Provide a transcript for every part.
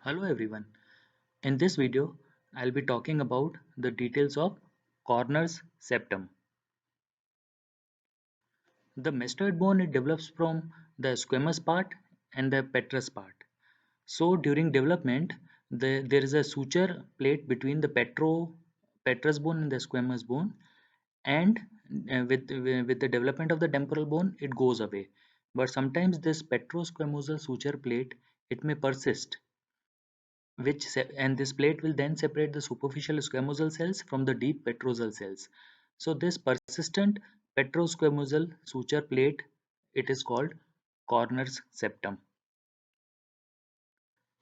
Hello everyone. In this video, I'll be talking about the details of Corner's septum. The mastoid bone it develops from the squamous part and the petrous part. So during development, there is a suture plate between the petrous bone and the squamous bone, and with the development of the temporal bone, it goes away. But sometimes this petrosquamosal suture plate it may persist and this plate will then separate the superficial squamosal cells from the deep petrosal cells. So this persistent petrosquamosal suture plate, it is called Corner's septum.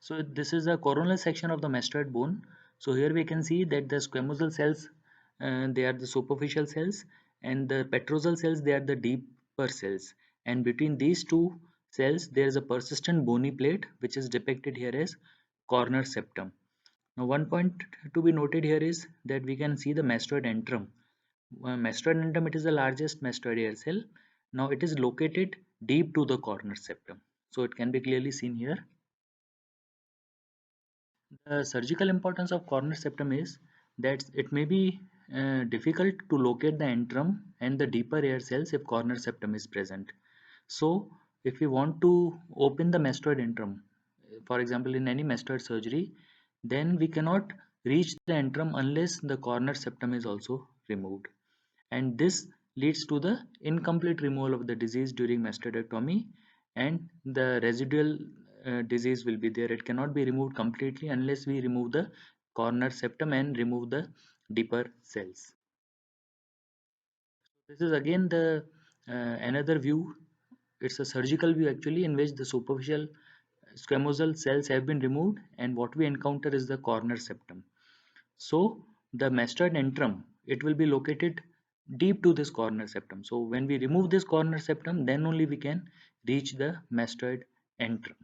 So this is a coronal section of the mastoid bone. So here we can see that the squamosal cells, they are the superficial cells, and the petrosal cells, they are the deeper cells. And between these two cells, there is a persistent bony plate, which is depicted here as corner septum. Now, one point to be noted here is that we can see the mastoid antrum. Mastoid antrum, it is the largest mastoid hair cell. Now, it is located deep to the corner septum. So, it can be clearly seen here. The surgical importance of corner septum is that it may be difficult to locate the antrum and the deeper hair cells if corner septum is present. So, if we want to open the mastoid antrum, for example, in any mastoid surgery, then we cannot reach the antrum unless the corner septum is also removed. And this leads to the incomplete removal of the disease during mastoidectomy, and the residual disease will be there. It cannot be removed completely unless we remove the corner septum and remove the deeper cells. This is again the another view. It's a surgical view actually, in which the superficial squamosal cells have been removed, and what we encounter is the corner septum. So the mastoid antrum, it will be located deep to this corner septum. So when we remove this corner septum, then only we can reach the mastoid antrum.